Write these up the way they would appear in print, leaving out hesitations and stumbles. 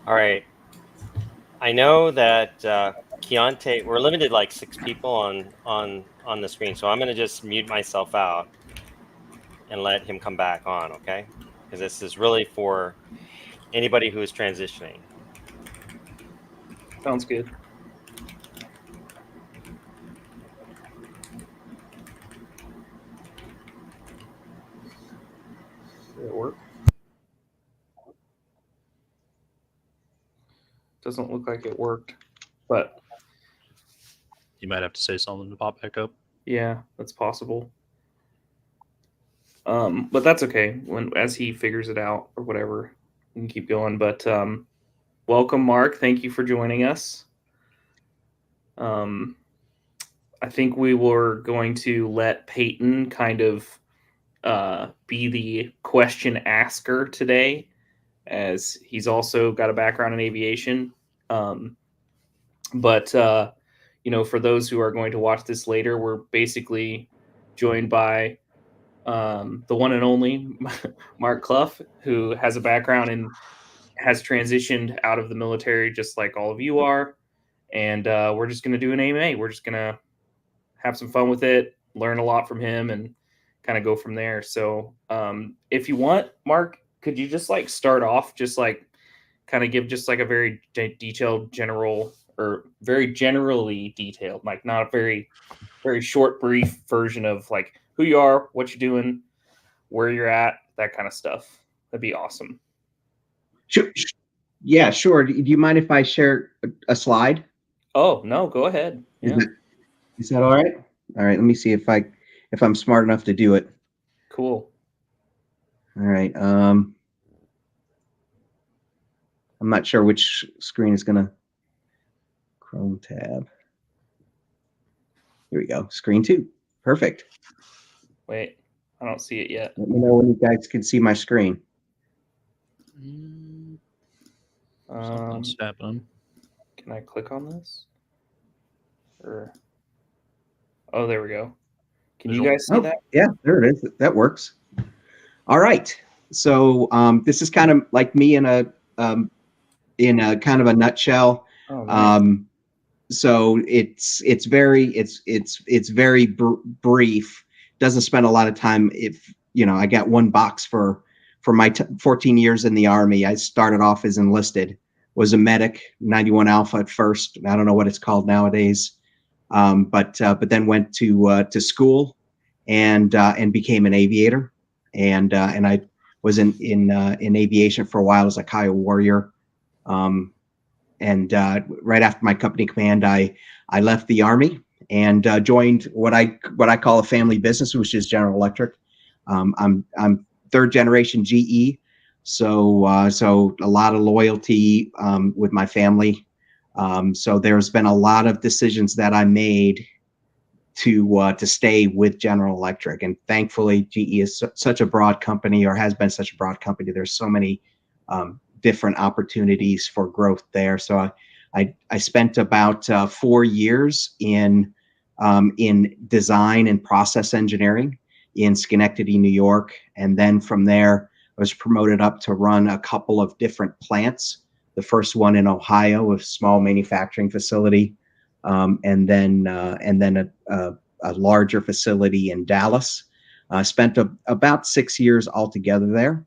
All right. I know that Keontae, we're limited like 6 people on the screen, so I'm going to just mute myself out and let him come back on, okay? Because this is really for anybody who is transitioning. Sounds good. Did it work? Doesn't look like it worked, but you might have to say something to pop back up. Yeah, that's possible. But that's okay. As he figures it out or whatever, we can keep going. But welcome, Mark. Thank you for joining us. I think we were going to let Peyton kind of be the question asker today, as he's also got a background in aviation. But for those who are going to watch this later, we're basically joined by the one and only Mark Clough, who has a background and has transitioned out of the military just like all of you are. And we're just going to do an AMA. We're just going to have some fun with it, learn a lot from him, and kind of go from there. So if you want, Mark, could you just like start off, just like kind of give just like a very detailed general, or very generally detailed, like not a very, very short, brief version of like who you are, what you're doing, where you're at, that kind of stuff. That'd be awesome. Sure. Yeah, sure. Do you mind if I share a slide? Oh, no, go ahead. Yeah. Is that all right? All right. Let me see if I'm smart enough to do it. Cool. All right. I'm not sure which screen is gonna. Chrome tab. Here we go. Screen 2. Perfect. Wait, I don't see it yet. Let me know when you guys can see my screen. Something's happening. Can I click on this? Or oh, there we go. Can you guys see that? Yeah, there it is. That works. All right. So this is kind of like me in a kind of a nutshell. Oh, nice. So it's very brief. Doesn't spend a lot of time. If I got one box for my 14 years in the Army. I started off as enlisted, was a medic, 91 Alpha at first. I don't know what it's called nowadays, but then went to school and became an aviator, and I was in aviation for a while as a Kiowa warrior. And right after my company command, I left the Army and joined what I call a family business, which is General Electric. I'm third generation GE, so a lot of loyalty with my family. So there's been a lot of decisions that I made to stay with General Electric, and thankfully GE is such a broad company, or has been such a broad company. There's so many different opportunities for growth there. So I spent about 4 years in design and process engineering in Schenectady, New York. And then from there, I was promoted up to run a couple of different plants. The first one in Ohio, a small manufacturing facility, and then a larger facility in Dallas. Spent about 6 years altogether there.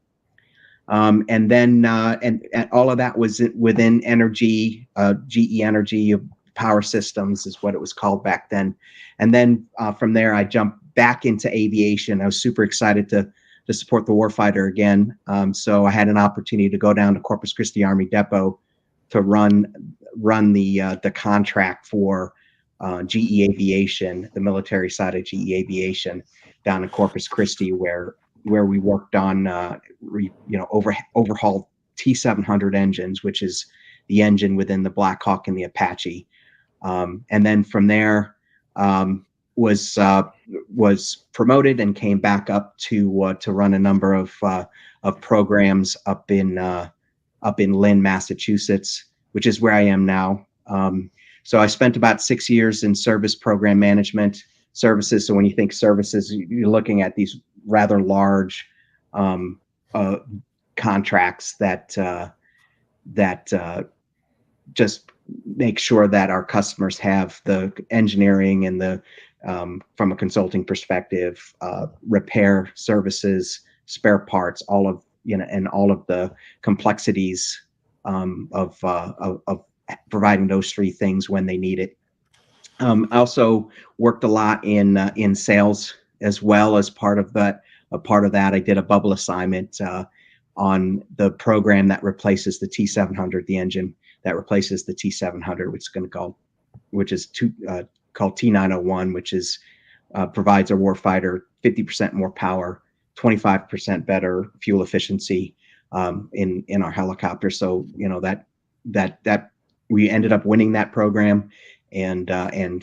And then and all of that was within energy, GE Energy Power Systems is what it was called back then. And then from there, I jumped back into aviation. I was super excited to support the warfighter again. So I had an opportunity to go down to Corpus Christi Army Depot to run the contract for GE Aviation, the military side of GE Aviation, down in Corpus Christi, where we worked on overhauled T700 engines, which is the engine within the Black Hawk and the Apache. And then from there was promoted and came back up to run a number of programs up in Lynn, Massachusetts, which is where I am now. So I spent about 6 years in service program management, services. So when you think services, you're looking at these rather large contracts that just make sure that our customers have the engineering and the from a consulting perspective, repair services, spare parts, all of and all of the complexities of providing those three things when they need it. I also worked a lot in sales as well as part of that. A part of that, I did a bubble assignment on the program that replaces the T700, the engine that replaces the T700, which is called T901, which is provides a warfighter 50% more power, 25% better fuel efficiency in our helicopter. So that we ended up winning that program, and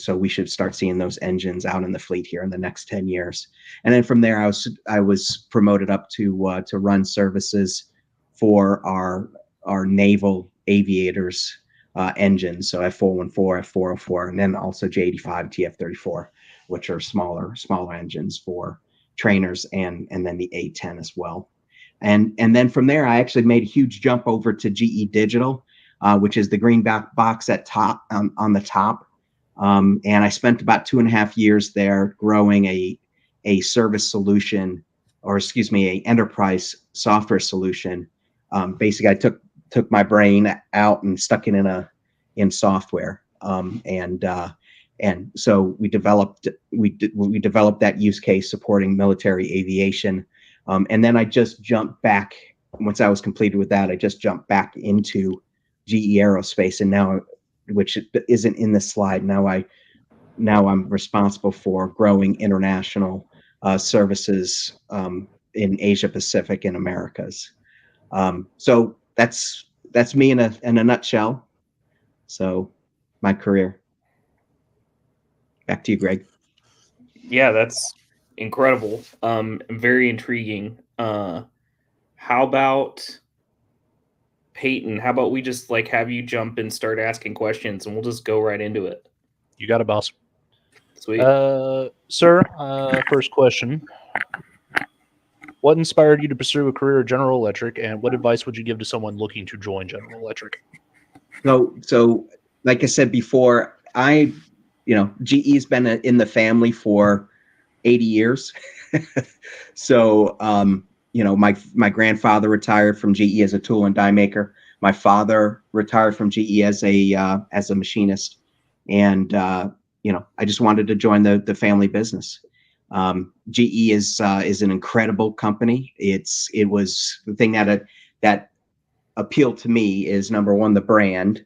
so we should start seeing those engines out in the fleet here in the next 10 years. And then from there, I was promoted up to run services for our naval aviators engines, so F414, F404, and then also J85, TF34, which are smaller engines for trainers, and then the A10 as well. And then from there, I actually made a huge jump over to GE Digital, which is the green box at top on the top. And I spent about 2.5 years there growing a service solution, or excuse me, a enterprise software solution. Basically, I took my brain out and stuck it in software. And so we developed that use case supporting military aviation. And then I just jumped back. Once I was completed with that, I just jumped back into GE Aerospace, and now, which isn't in this slide, now I'm responsible for growing international services in Asia Pacific and Americas. So that's me in a nutshell. So my career. Back to you, Greg. Yeah, that's incredible. Very intriguing. How about Peyton? How about we just have you jump and start asking questions, and we'll just go right into it. You got it, boss. Sweet. Sir, first question. What inspired you to pursue a career in General Electric, and what advice would you give to someone looking to join General Electric? So like I said before, GE's been in the family for 80 years. So, my grandfather retired from GE as a tool and die maker. My father retired from GE as a machinist. And, I just wanted to join the family business. GE is an incredible company. It was the thing that appealed to me is, number one, the brand.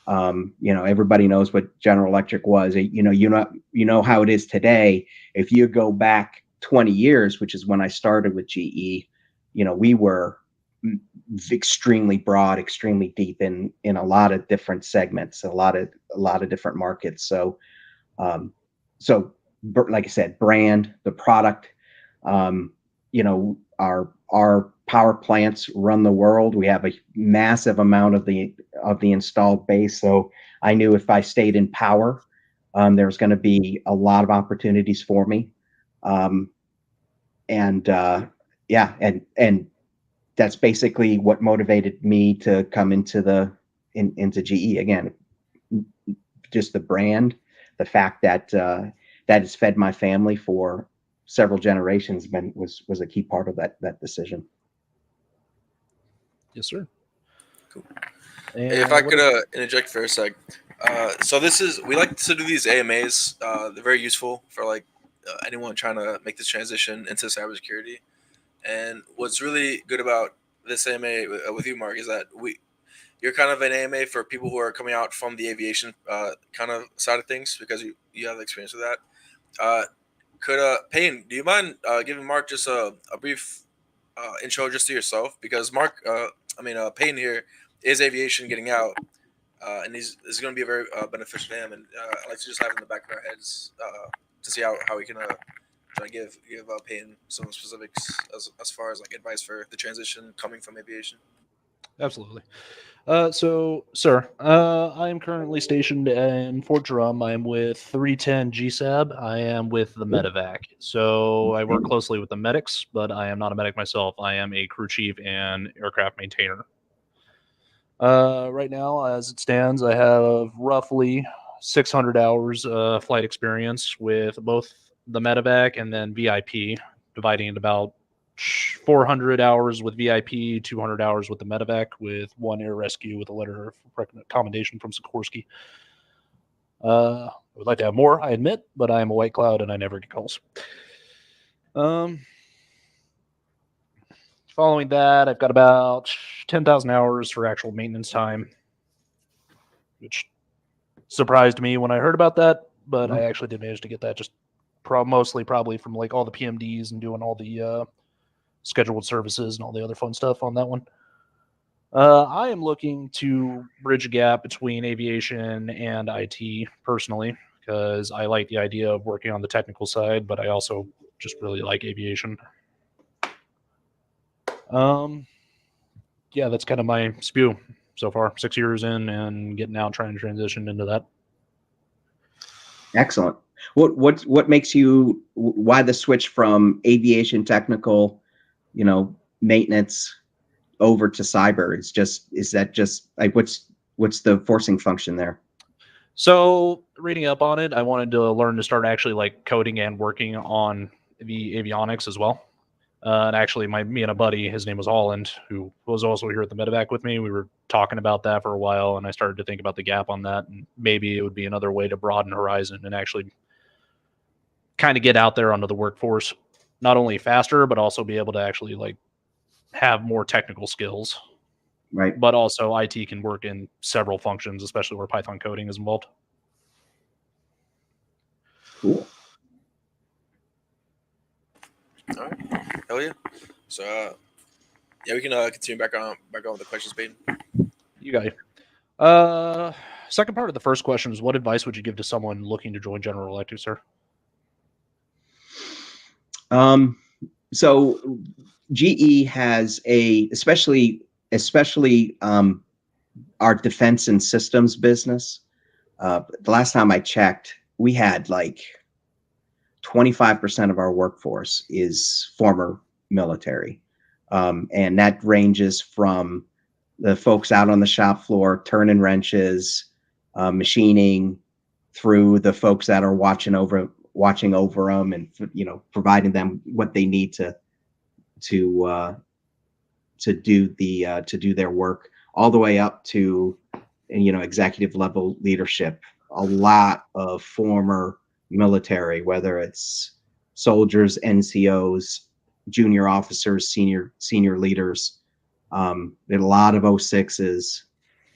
Everybody knows what General Electric was. You know how it is today. If you go back 20 years, which is when I started with GE, we were extremely broad, extremely deep in a lot of different segments, a lot of different markets. So like I said, brand, the product, our power plants run the world. We have a massive amount of the installed base. So I knew if I stayed in power, there was going to be a lot of opportunities for me. And that's basically what motivated me to come into GE. Again, just the brand, the fact that that has fed my family for several generations was a key part of that decision. Yes, sir. Cool. And if I could interject for a sec. So we like to do these AMAs. They're very useful for anyone trying to make this transition into cybersecurity. And what's really good about this AMA with you, Mark, is that you're kind of an AMA for people who are coming out from the aviation kind of side of things, because you have experience with that. Payne, do you mind giving Mark just a brief intro just to yourself? Because Payne here is aviation getting out, and this is going to be very beneficial to him. And I'd like to just have in the back of our heads to see how we can give Payne some specifics as far as advice for the transition coming from aviation. Absolutely. So, sir, I am currently stationed in Fort Drum. I am with 310 GSAB. I am with the medevac. So I work closely with the medics, but I am not a medic myself. I am a crew chief and aircraft maintainer. Right now, as it stands, I have roughly 600 hours flight experience with both the medevac and then VIP, dividing it about 400 hours with VIP, 200 hours with the medevac, with one air rescue with a letter of commendation from Sikorsky. I would like to have more, I admit, but I am a white cloud and I never get calls. Following that, I've got about 10,000 hours for actual maintenance time, which surprised me when I heard about that, but I actually did manage to get that just mostly probably from like all the PMDs and doing all the scheduled services and all the other fun stuff on that one. I am looking to bridge a gap between aviation and IT personally, because I like the idea of working on the technical side, but I also just really like aviation. Yeah, that's kind of my spew so far. 6 years in and getting out, trying to transition into that. Excellent. What makes you, why the switch from aviation technical, maintenance over to cyber? Is that just like, what's the forcing function there? So reading up on it, I wanted to learn to start actually like coding and working on the avionics as well. And actually, me and a buddy, his name was Holland, who was also here at the medevac with me. We were talking about that for a while, and I started to think about the gap on that, and maybe it would be another way to broaden horizon and actually kind of get out there onto the workforce, not only faster, but also be able to actually like have more technical skills. Right. But also, IT can work in several functions, especially where Python coding is involved. Cool. All right. Hell yeah. So yeah, we can continue back on with the questions, Peyton. You got it. Second part of the first question is, what advice would you give to someone looking to join General Electric, sir? So GE has especially our defense and systems business. The last time I checked, we had like 25% of our workforce is former military. And that ranges from the folks out on the shop floor, turning wrenches, machining, through the folks that are watching over them and, providing them what they need to do their work, all the way up to, executive level leadership. A lot of former military, whether it's soldiers, NCOs, junior officers, senior leaders. There's a lot of 06s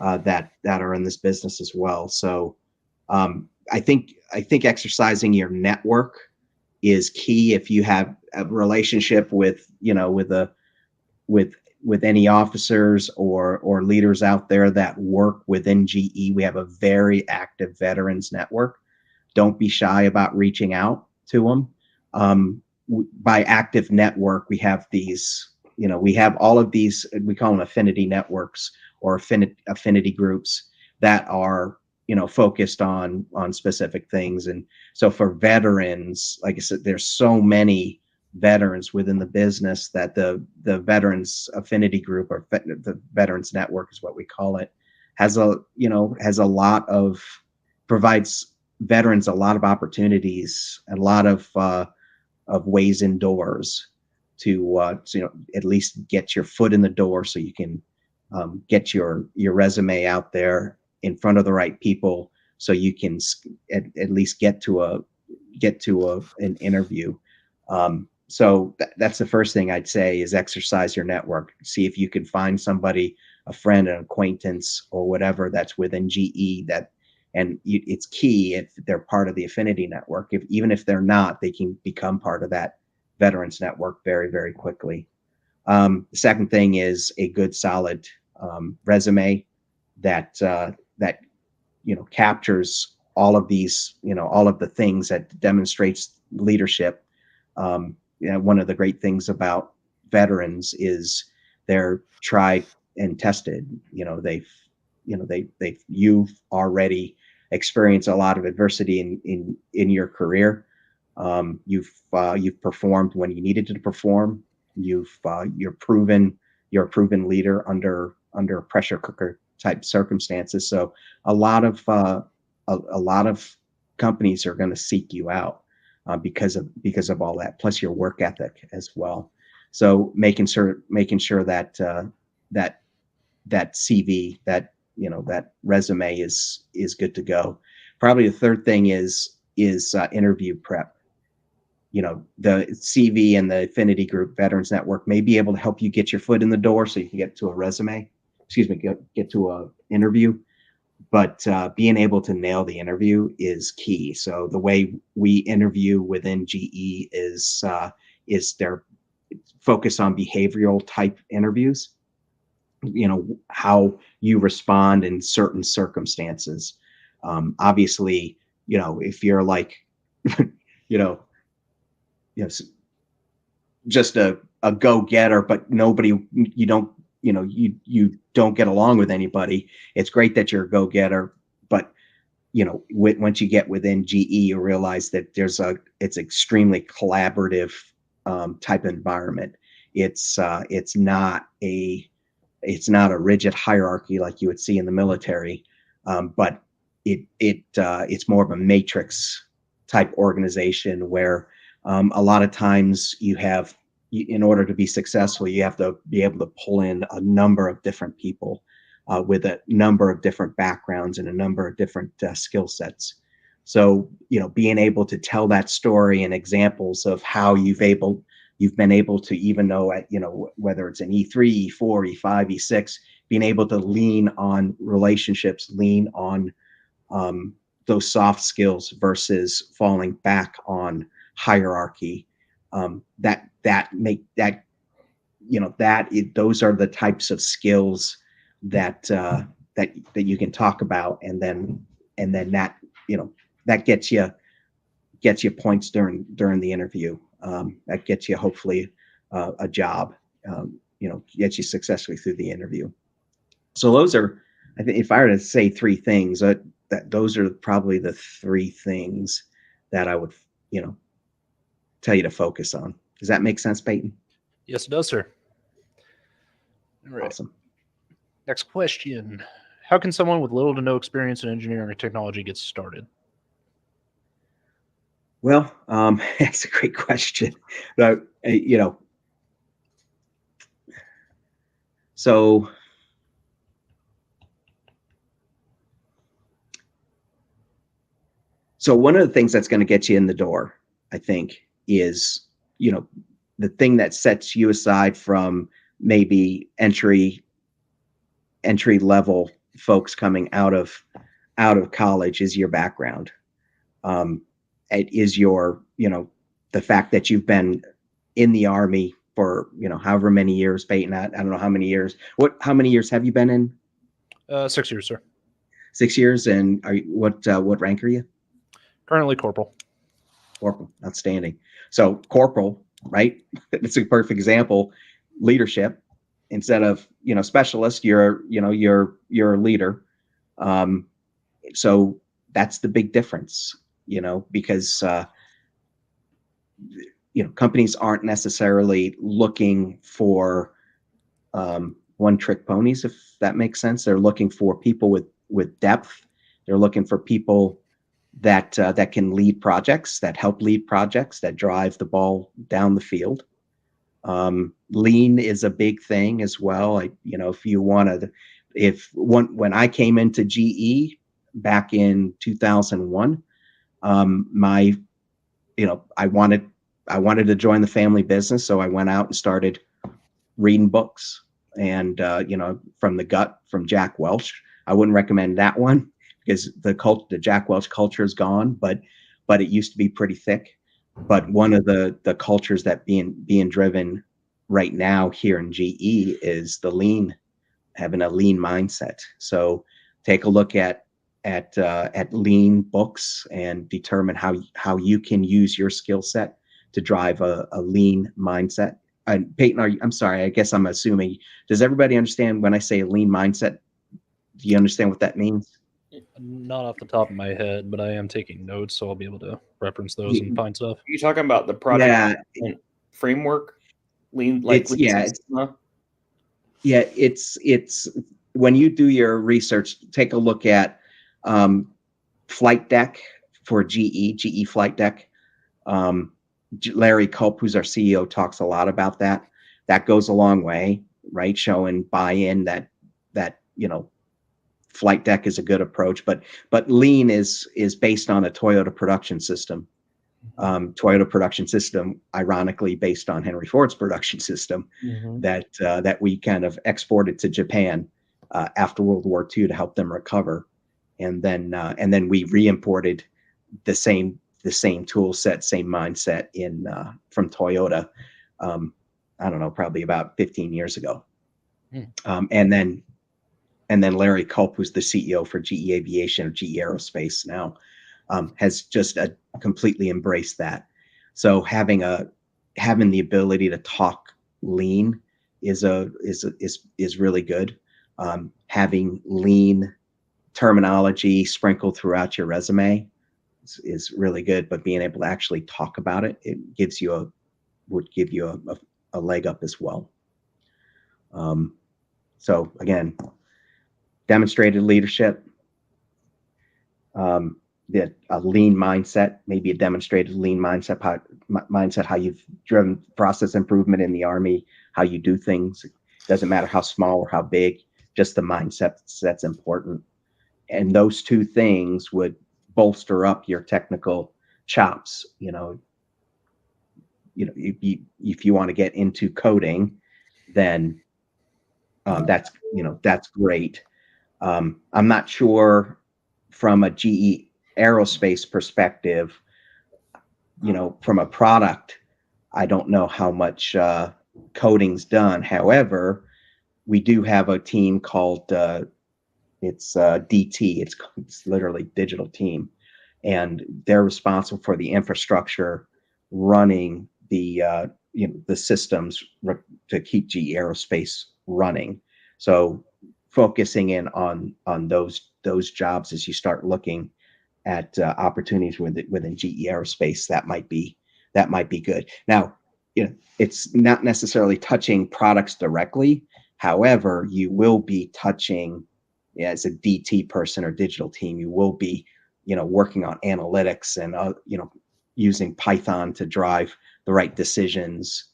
that are in this business as well. So I think exercising your network is key. If you have a relationship with any officers or leaders out there that work within GE, we have a very active veterans network. Don't be shy about reaching out to them. By active network, we have these, we have all of these, we call them affinity networks or affinity groups that are, focused on specific things. And so for veterans, like I said, there's so many veterans within the business that the veterans affinity group, or the veterans network is what we call it, provides veterans a lot of opportunities, a lot of ways indoors to at least get your foot in the door, so you can get your resume out there in front of the right people, so you can at least get to an interview. So that's the first thing I'd say, is exercise your network. See if you can find somebody, a friend, an acquaintance, or whatever that's within GE it's key if they're part of the affinity network. Even if they're not, they can become part of that veterans network very, very quickly. The second thing is a good, solid resume that captures all of these, all of the things, that demonstrates leadership. One of the great things about veterans is they're tried and tested. You've already experienced a lot of adversity in your career. You've performed when you needed to perform. You're a proven leader under pressure cooker type circumstances. So a lot of companies are going to seek you out because of all that, plus your work ethic as well. So making sure that that CV, that resume is good to go. Probably the third thing is interview prep. The CV and the Affinity Group Veterans Network may be able to help you get your foot in the door so you can get to a resume. Get to a interview. But being able to nail the interview is key. So the way we interview within GE is their focus on behavioral type interviews. How you respond in certain circumstances. Obviously, if you're like, just a go-getter, but you don't get along with anybody. It's great that you're a go-getter, but once you get within GE, you realize that it's extremely collaborative type environment. It's not a rigid hierarchy like you would see in the military, but it's more of a matrix type organization where a lot of times in order to be successful, you have to be able to pull in a number of different people with a number of different backgrounds and a number of different skill sets. So, being able to tell that story and examples of how you've been able to, even though whether it's an E3, E4, E5, E6, being able to lean on relationships, lean on those soft skills versus falling back on hierarchy. Those are the types of skills that you can talk about, and then that gets you points during the interview. That gets you hopefully a job. Gets you successfully through the interview. So those are, I think, if I were to say three things, those are probably the three things that I would tell you to focus on. Does that make sense, Peyton? Yes, it does, sir. All right. Awesome. Next question. How can someone with little to no experience in engineering or technology get started? Well, that's a great question. So one of the things that's going to get you in the door, I think, is, the thing that sets you aside from maybe entry level folks coming out of college is your background. It is your, the fact that you've been in the Army for, however many years, Peyton. I don't know how many years. How many years have you been in? 6 years, sir. 6 years. And what rank are you? Currently corporal. Corporal, outstanding. So corporal, right? It's a perfect example. Leadership, instead of specialist, you're a leader. So that's the big difference, because companies aren't necessarily looking for one-trick ponies, if that makes sense. They're looking for people with depth. They're looking for people that can lead projects, that help lead projects, that drive the ball down the field. Lean is a big thing as well. When I came into GE back in 2001, I wanted to join the family business, so I went out and started reading books, and From the Gut from Jack Welch. I wouldn't recommend that one because the Jack Welch culture is gone, but it used to be pretty thick. But one of the cultures that being driven right now here in GE is having a lean mindset. So take a look at lean books and determine how you can use your skill set to drive a lean mindset Peyton, I'm sorry, I guess I'm assuming, does everybody understand when I say lean mindset? Do you understand what that means? Not off the top of my head, but I am taking notes, so I'll be able to reference those and find stuff. Are you talking about the project management framework? Lean, like It's Lean yeah, Six Sigma? it's when you do your research, take a look at flight deck for GE flight deck. Larry Culp, who's our CEO, talks a lot about that. That goes a long way, right? Showing buy-in that flight deck is a good approach, but lean is based on a Toyota production system. Toyota production system, ironically based on Henry Ford's production system, that we kind of exported to Japan after World War II to help them recover, and then we re-imported the same tool set, same mindset from Toyota. I don't know, probably about 15 years ago, and then Larry Culp, who's the CEO for GE Aviation or GE Aerospace now, has just completely embraced that. So having the ability to talk lean is really good. Having lean terminology sprinkled throughout your resume is really good, but being able to actually talk about it, would give you a leg up as well. So again, demonstrated leadership, a lean mindset, maybe a demonstrated lean mindset, how you've driven process improvement in the Army, how you do things. It doesn't matter how small or how big, just the mindset that's important. And those two things would bolster up your technical chops. If you want to get into coding, then that's great. I'm not sure from a GE Aerospace perspective, from a product, I don't know how much coding's done. However, we do have a team called it's DT. It's literally digital team, and they're responsible for the infrastructure running the systems to keep GE Aerospace running. So focusing in on those jobs as you start looking at opportunities within GE Aerospace, that might be good. Now, it's not necessarily touching products directly. However, you will be touching, as a DT person or digital team, you will be, working on analytics and using Python to drive the right decisions,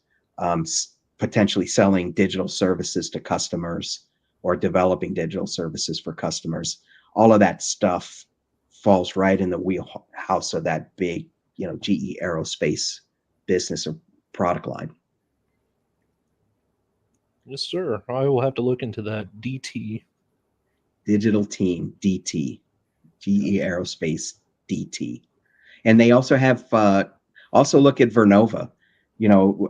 potentially selling digital services to customers or developing digital services for customers. All of that stuff falls right in the wheelhouse of that big, GE Aerospace business or product line. Yes, sir. I will have to look into that. DT. Digital team, DT. GE Aerospace, DT. And they also have, also look at Vernova.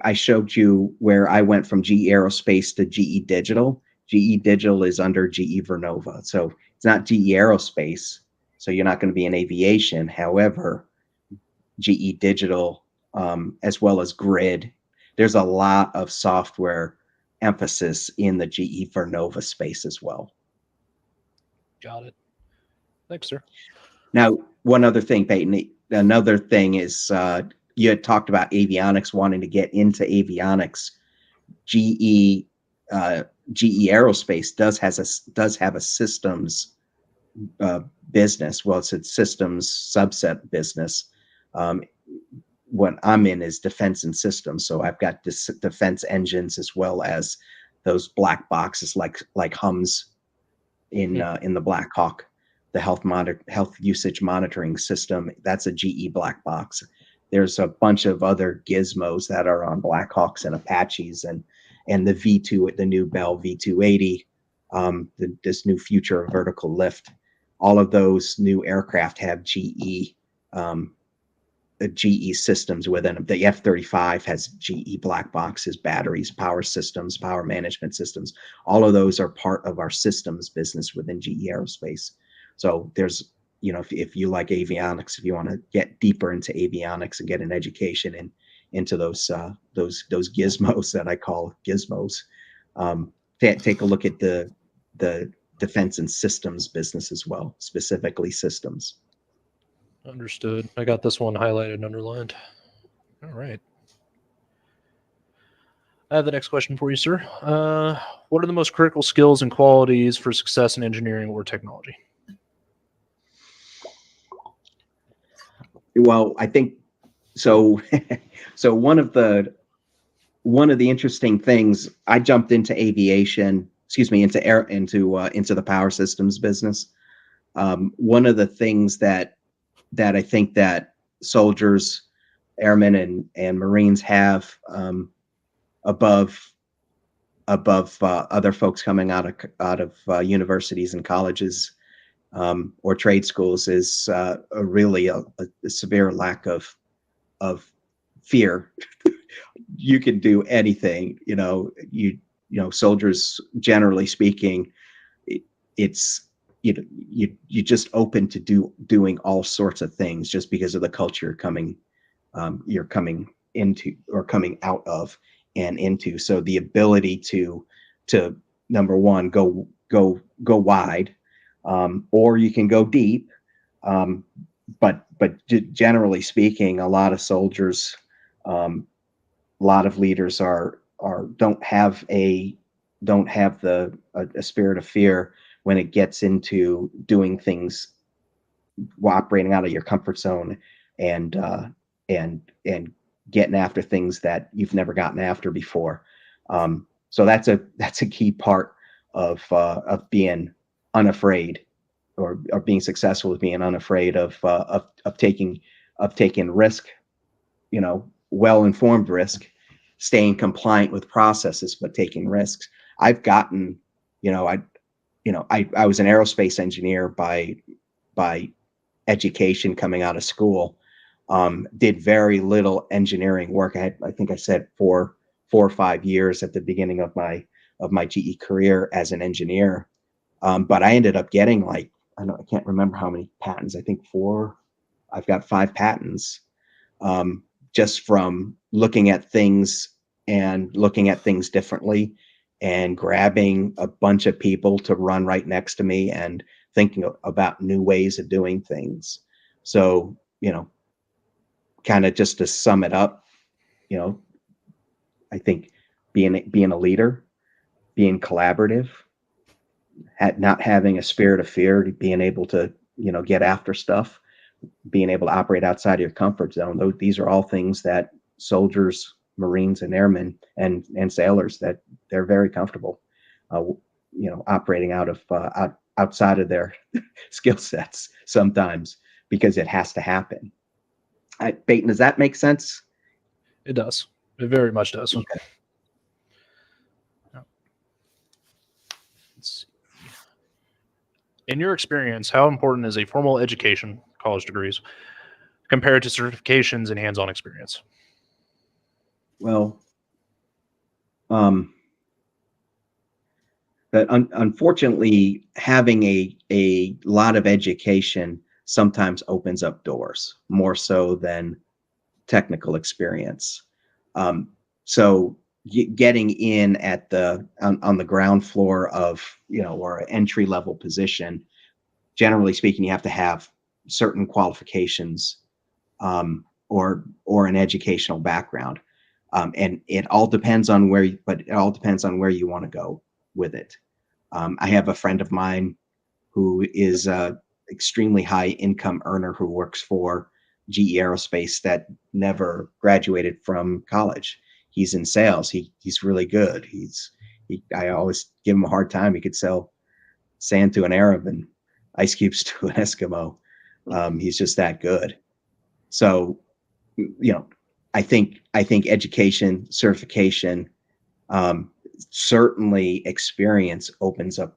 I showed you where I went from GE Aerospace to GE Digital. GE Digital is under GE Vernova. So it's not GE Aerospace. So you're not going to be in aviation. However, GE Digital, as well as Grid, there's a lot of software emphasis in the GE Vernova space as well. Got it. Thanks, sir. Now, one other thing, Peyton, another thing is you had talked about avionics, wanting to get into avionics. GE Aerospace does have a systems business. Well, it's a systems subset business. What I'm in is defense and systems. So I've got defense engines as well as those black boxes like HUMS in the Black Hawk, the health usage monitoring system. That's a GE black box. There's a bunch of other gizmos that are on Black Hawks and Apaches and the V2, the new Bell V280, this new future of vertical lift. All of those new aircraft have GE systems within them. The F-35 has GE black boxes, batteries, power systems, power management systems. All of those are part of our systems business within GE Aerospace. So there's, if you like avionics, if you want to get deeper into avionics and get an education those gizmos that I call gizmos. Take a look at the defense and systems business as well, specifically systems. Understood. I got this one highlighted and underlined. All right. I have the next question for you, sir. What are the most critical skills and qualities for success in engineering or technology? Well, I think so. So one of the interesting things, I jumped into aviation, into the power systems business. One of the things that I think that soldiers, airmen, and Marines have above other folks coming out of universities and colleges or trade schools is really a severe lack of fear. You can do anything, soldiers, generally speaking, it's you just open to doing all sorts of things just because of the culture you're coming into or coming out of and into. So the ability to number one, go wide, or you can go deep. But generally speaking, a lot of soldiers, a lot of leaders don't have a spirit of fear when it gets into doing things, operating out of your comfort zone, and getting after things that you've never gotten after before. So that's a key part of being unafraid, or being successful with being unafraid of taking risk, well-informed risk, staying compliant with processes, but taking risks. I've gotten, I was an aerospace engineer by education coming out of school. Did very little engineering work. I think I said 4 or 5 years at the beginning of my GE career as an engineer. But I ended up getting I can't remember how many patents. I think 4. I've got 5 patents, just from looking at things differently, and grabbing a bunch of people to run right next to me and thinking about new ways of doing things. So, kind of just to sum it up, I think being a leader, being collaborative, not having a spirit of fear, being able to, get after stuff, being able to operate outside of your comfort zone. These are all things that soldiers, Marines, and airmen and sailors, that they're very comfortable, operating outside of their skill sets sometimes, because it has to happen. Peyton, does that make sense? It does. It very much does. Okay. Let's see. In your experience, how important is a formal education, college degrees, compared to certifications and hands-on experience? Well, but unfortunately, having a lot of education sometimes opens up doors more so than technical experience. So getting in at on the ground floor of, or an entry level position, generally speaking, you have to have certain qualifications, or an educational background. And it all depends on where you want to go with it. I have a friend of mine who is a extremely high income earner who works for GE Aerospace, that never graduated from college. He's in sales. He's really good. I always give him a hard time. He could sell sand to an Arab and ice cubes to an Eskimo. He's just that good. So, I think education, certification, certainly experience opens up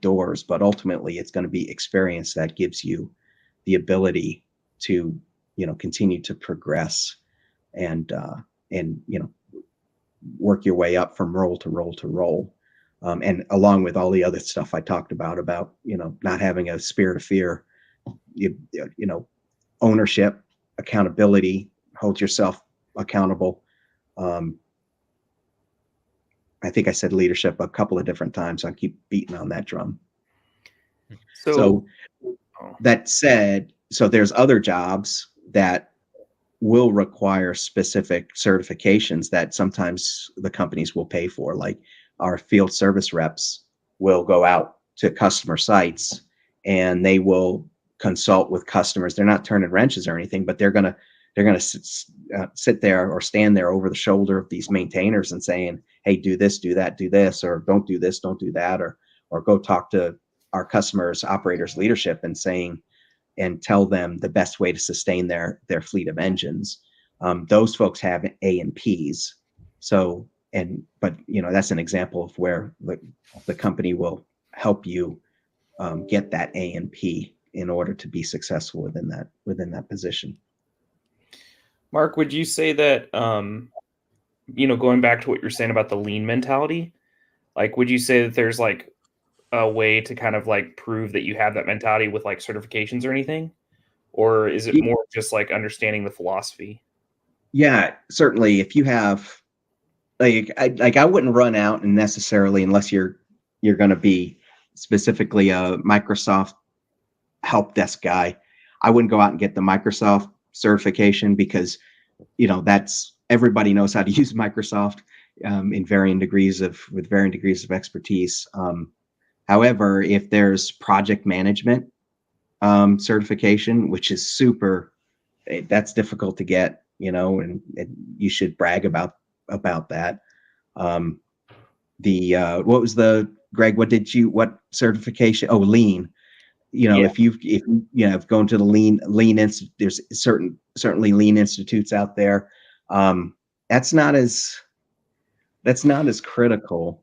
doors, but ultimately it's going to be experience that gives you the ability to, continue to progress and work your way up from role to role to role. And along with all the other stuff I talked about, not having a spirit of fear, ownership, accountability, hold yourself accountable. I think I said leadership a couple of different times. So I keep beating on that drum. So that said, so there's other jobs that will require specific certifications that sometimes the companies will pay for. Like our field service reps will go out to customer sites and they will consult with customers. They're not turning wrenches or anything, but they're gonna sit there or stand there over the shoulder of these maintainers and saying, "Hey, do this, do that, do this, or don't do this, don't do that," or go talk to our customers, operators, leadership, and saying, and tell them the best way to sustain their fleet of engines. Those folks have A&Ps. So, but that's an example of where the company will help you get that A&P in order to be successful within that position. Mark, would you say that going back to what you're saying about the lean mentality, like would you say that there's like a way to kind of like prove that you have that mentality with like certifications or anything? Or is it more just like understanding the philosophy? Yeah, certainly. If you have I wouldn't run out and necessarily, unless you're going to be specifically a Microsoft help desk guy, I wouldn't go out and get the Microsoft certification because that's everybody knows how to use Microsoft with varying degrees of expertise. However, if there's project management certification, which is that's difficult to get, and you should brag about that. What was Greg? What certification? Oh, lean. If you've gone to the lean there's certainly lean institutes out there. That's not as critical,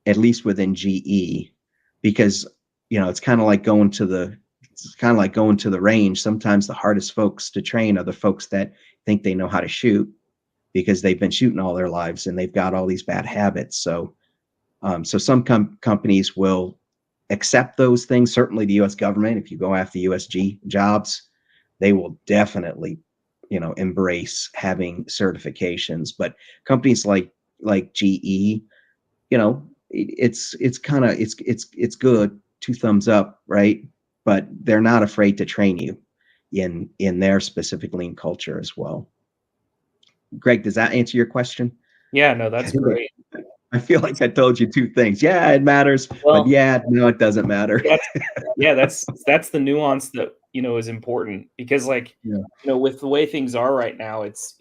at least within GE, because it's kind of like going to the range. Sometimes the hardest folks to train are the folks that think they know how to shoot because they've been shooting all their lives and they've got all these bad habits. So some companies will accept those things. Certainly the U.S. government, if you go after USG jobs, they will definitely, embrace having certifications. But companies like GE, it's good, 2 thumbs up, right? But they're not afraid to train you in their specific lean culture as well. Greg, does that answer your question? Yeah, no, that's great. I feel like I told you 2 things. Yeah, it matters, but no, it doesn't matter. That's the nuance that is important, because with the way things are right now, it's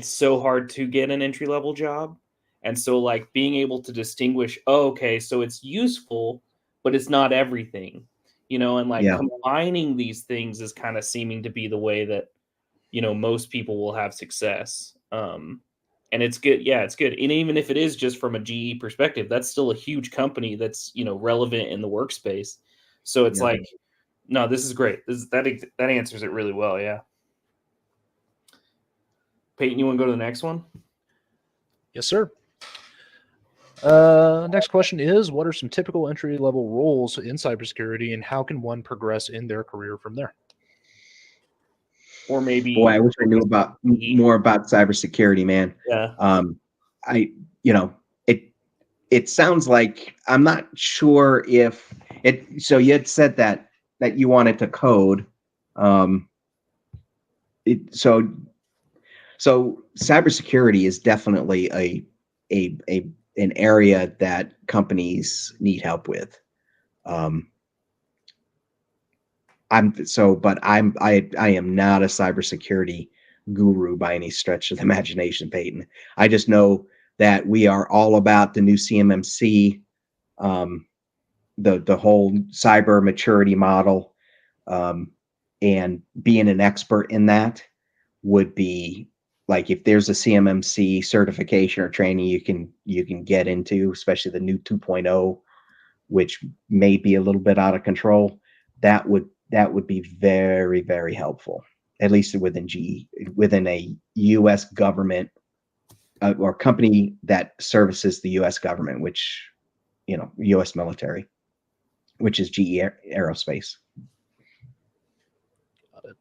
so hard to get an entry level job, and so like being able to distinguish, so it's useful, but it's not everything, and combining these things is kind of seeming to be the way that most people will have success. And it's good. Yeah, it's good. And even if it is just from a GE perspective, that's still a huge company that's, relevant in the workspace. So it's no, this is great. That answers it really well. Yeah. Peyton, you want to go to the next one? Yes, sir. Next question is, what are some typical entry-level roles in cybersecurity, and how can one progress in their career from there? Or maybe, boy, I wish I knew more about cybersecurity, man. Yeah. It sounds like, I'm not sure if it. So you had said that you wanted to code. So cybersecurity is definitely an area that companies need help with. I am not a cybersecurity guru by any stretch of the imagination, Peyton. I just know that we are all about the new CMMC, the whole cyber maturity model, and being an expert in that would be like, if there's a CMMC certification or training you can get into, especially the new 2.0, which may be a little bit out of control, that would be very, very helpful, at least within GE, within a U.S. government or company that services the U.S. government, which, U.S. military, which is GE Aerospace. Got it.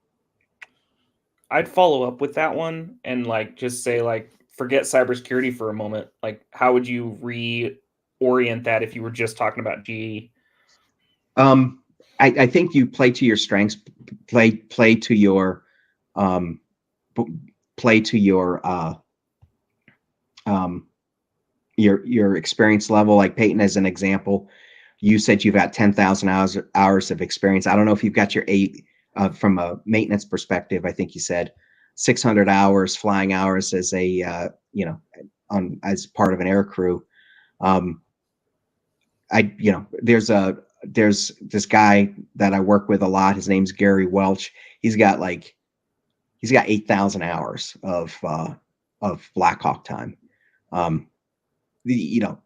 I'd follow up with that one and like just say like forget cybersecurity for a moment. Like how would you reorient that if you were just talking about GE? I think you play to your strengths, play to your um, play to your experience level. Like Peyton, as an example, you said you've got 10,000 hours of experience. I don't know if you've got your from a maintenance perspective. I think you said 600 hours flying hours as a as part of an air crew. There's this guy that I work with a lot. His name's Gary Welch. He's got 8,000 hours of Black Hawk time.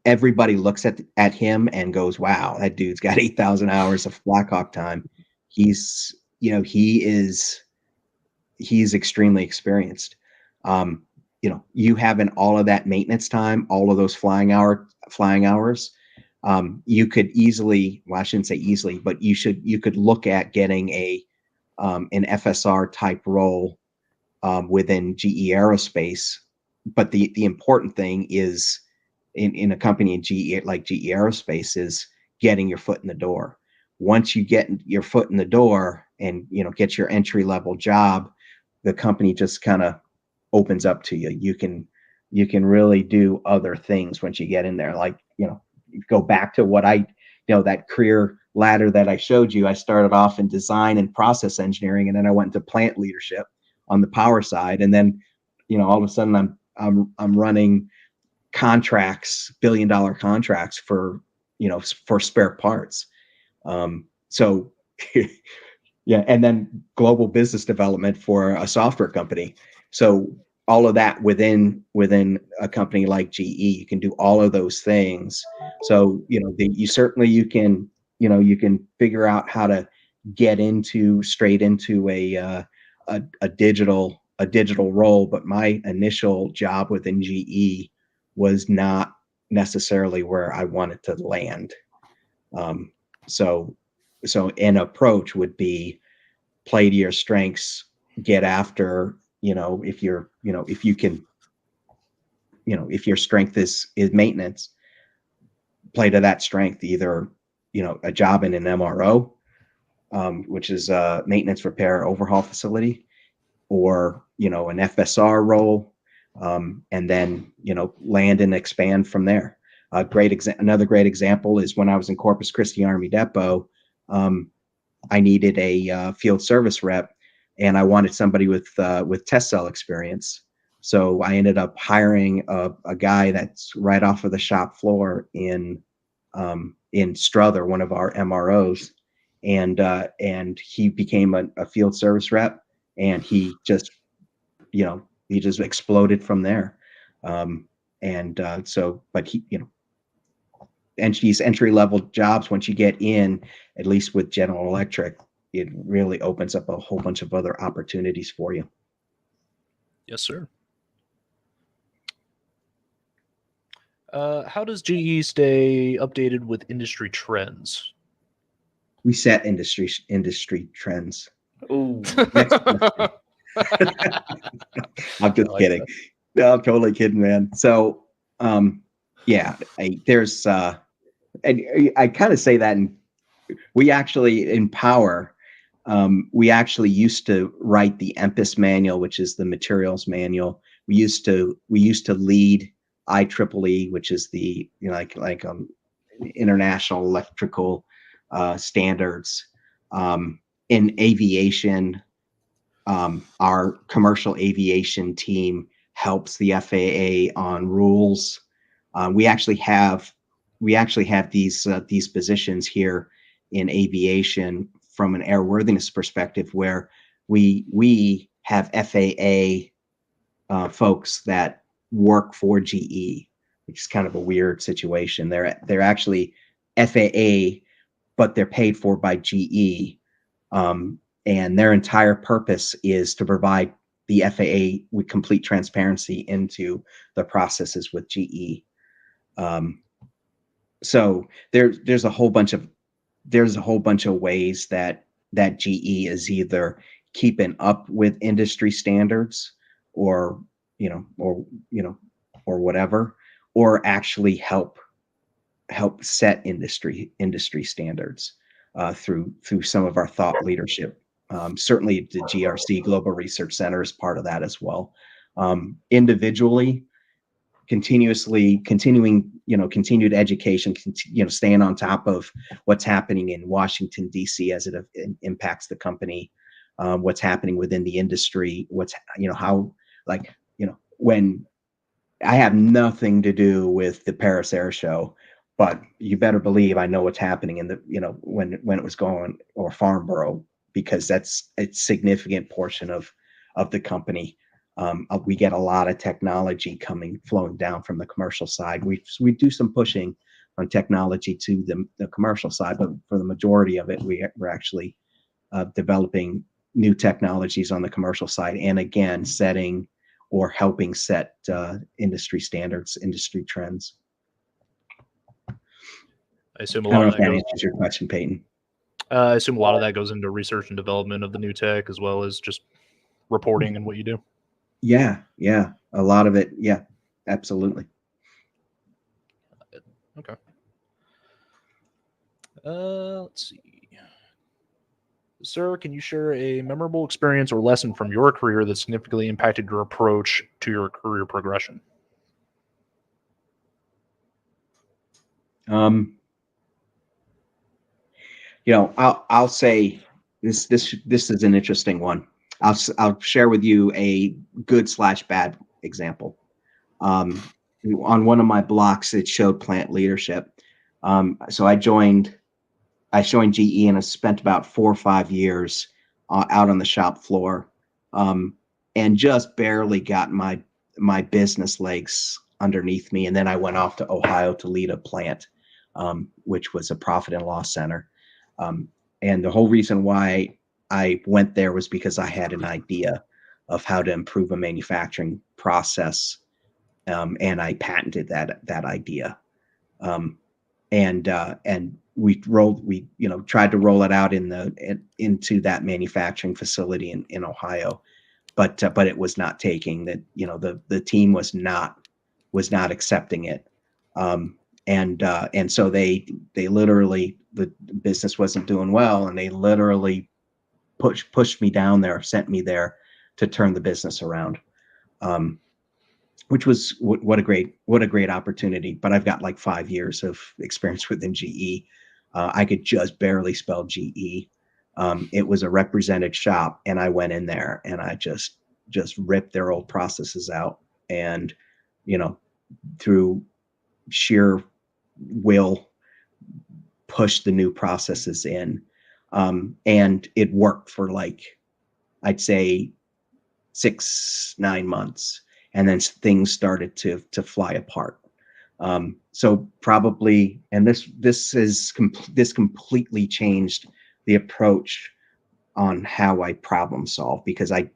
Everybody looks at him and goes, "Wow, that dude's got 8,000 hours of Black Hawk time." He's extremely experienced. You having all of that maintenance time, all of those flying hours. You could easily, well, I shouldn't say easily, but you could look at getting an FSR type role within GE Aerospace. But the important thing is in a company in GE like GE Aerospace is getting your foot in the door. Once you get your foot in the door and get your entry level job, the company just kind of opens up to you. You can really do other things once you get in there. Like, go back to what that career ladder that I showed you. I started off in design and process engineering, and then I went into plant leadership on the power side. And then, all of a sudden I'm running contracts, billion-dollar contracts for spare parts. So yeah. And then global business development for a software company. So all of that within a company like GE, you can do all of those things. So, you can figure out how to get straight into a digital role. But my initial job within GE was not necessarily where I wanted to land. So an approach would be play to your strengths, get after, if your strength is maintenance, play to that strength, either, a job in an MRO, which is a maintenance repair overhaul facility, or, an FSR role, and then, land and expand from there. Another great example is when I was in Corpus Christi Army Depot, I needed a field service rep, and I wanted somebody with test cell experience. So I ended up hiring a guy that's right off of the shop floor in Strother, one of our MROs, and he became a field service rep, and he just exploded from there. But these entry level jobs, once you get in, at least with General Electric, it really opens up a whole bunch of other opportunities for you. Yes, sir. How does GE stay updated with industry trends? We set industry trends. Oh, I'm just kidding. That. No, I'm totally kidding, man. So, there's I kind of say that we actually in Power, we actually used to write the EMPIS manual, which is the materials manual. We used to lead IEEE, which is the international electrical standards. In aviation, our commercial aviation team helps the FAA on rules. We actually have these positions here in aviation from an airworthiness perspective, where we have FAA folks that work for GE, which is kind of a weird situation. They're actually FAA, but they're paid for by GE, and their entire purpose is to provide the FAA with complete transparency into the processes with GE. So there's a whole bunch of ways that GE is either keeping up with industry standards, or or whatever, or actually help set industry standards through some of our thought leadership. Certainly, the GRC Global Research Center is part of that as well. Individually, continuing, continued education, staying on top of what's happening in Washington, D.C. as it impacts the company, what's happening within the industry, when I have nothing to do with the Paris Air Show, but you better believe I know what's happening in the, when it was going, or Farnborough, because that's a significant portion of the company. We get a lot of technology flowing down from the commercial side. We do some pushing on technology to the commercial side, but for the majority of it, we're actually developing new technologies on the commercial side, and again, setting or helping set industry standards, industry trends. I assume a I don't lot know of if that that answers your question, Peyton. I assume a lot of that goes into research and development of the new tech, as well as just reporting and what you do. Yeah, a lot of it. Yeah, absolutely. Okay. Let's see. Sir, can you share a memorable experience or lesson from your career that significantly impacted your approach to your career progression? I'll say this is an interesting one. I'll share with you a good/bad example. On one of my blocks, it showed plant leadership. So I joined GE, and I spent about 4 or 5 years out on the shop floor, and just barely got my business legs underneath me. And then I went off to Ohio to lead a plant, which was a profit and loss center. And the whole reason why I went there was because I had an idea of how to improve a manufacturing process, and I patented that idea. And we tried to roll it out into that manufacturing facility in Ohio, but it was not taking. That the team was not accepting it. And so they literally, the business wasn't doing well, and they literally pushed me down there, sent me there to turn the business around, which was what a great opportunity. But I've got like 5 years of experience within GE. I could just barely spell GE. It was a represented shop, and I went in there and I just ripped their old processes out, and through sheer will push the new processes in, and it worked for, like, I'd say 6-9 months, and then things started to fly apart. So probably, and this completely changed the approach on how I problem solve, because a